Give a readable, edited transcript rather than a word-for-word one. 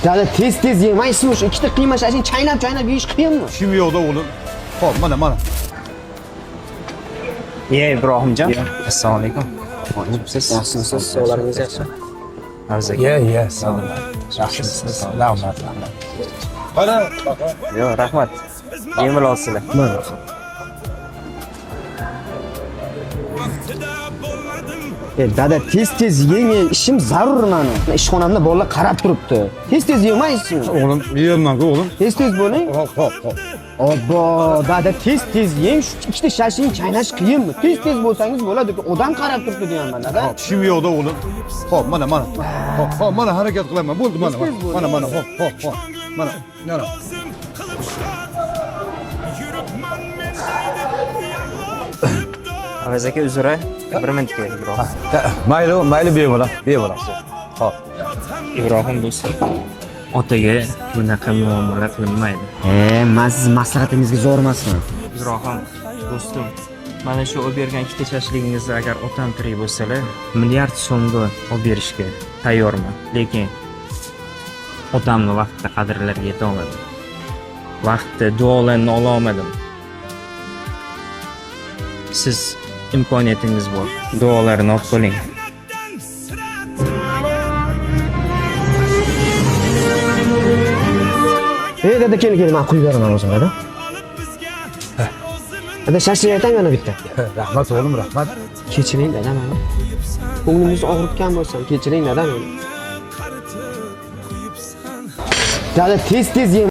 Dada tez yemaysizmi? Shu ikkita qiyma shashini chaynab yeyish qiyinmi? Kim yo'qda o'g'lim? Hop, mana. Ibrohimjon. Assalomu alaykum. Yaxshimisiz? Sog'laringiz yaxshi? Yeah, sağ olun. Yaxshimisiz? Rahmat. Qara. Yo'q, rahmat. Yemil olsizlar. Dada tez yeng, ishim zarur meni. Ishxonamda bolalar qarab turibdi. Tez yemaysizmi? O'g'lim, yeyman-ku o'g'lim. Tez bo'ling. Hop. Obbo, dada tez yeng, shu ikkita shashini chaynash qiyinmi? Tez bo'lsangiz bo'ladi-ku. Odam qarab turibdi deyapman, dada. Kim yo'qda o'g'lim? Hop, mana. Hop, mana harakat qilaman. Bo'ldi, mana. Hop. Mana. Avaz aka uzra, bir minutga Ibrohim. Mayli bemalol. Hop. Ibrohim do'stim. Otaga bunaqa muomala qilinmaydi. Men siz maslahatingizga zo'r emasman. Ibrohim do'stim, mana shu olib bergan ikkita shashligingizni agar otam tirik bo'lsalar, milliard so'mga olib berishga tayyorman. Lekin otamni vaqtida qadrlarga yeta olmadim. Vaqtda duolarini ola olmadim. Siz imkoniyatingiz bor. Duolarini olib qo'ying. Dada keling, men qo'yib beraman o'zim, dada. Dada shashlik aytang yana bitta. Rahmat oğlum, rahmat. Kechiring dada meni. Ko'nglingizni og'ritgan bo'lsam, kechiring dada meni. Dada tez yeng.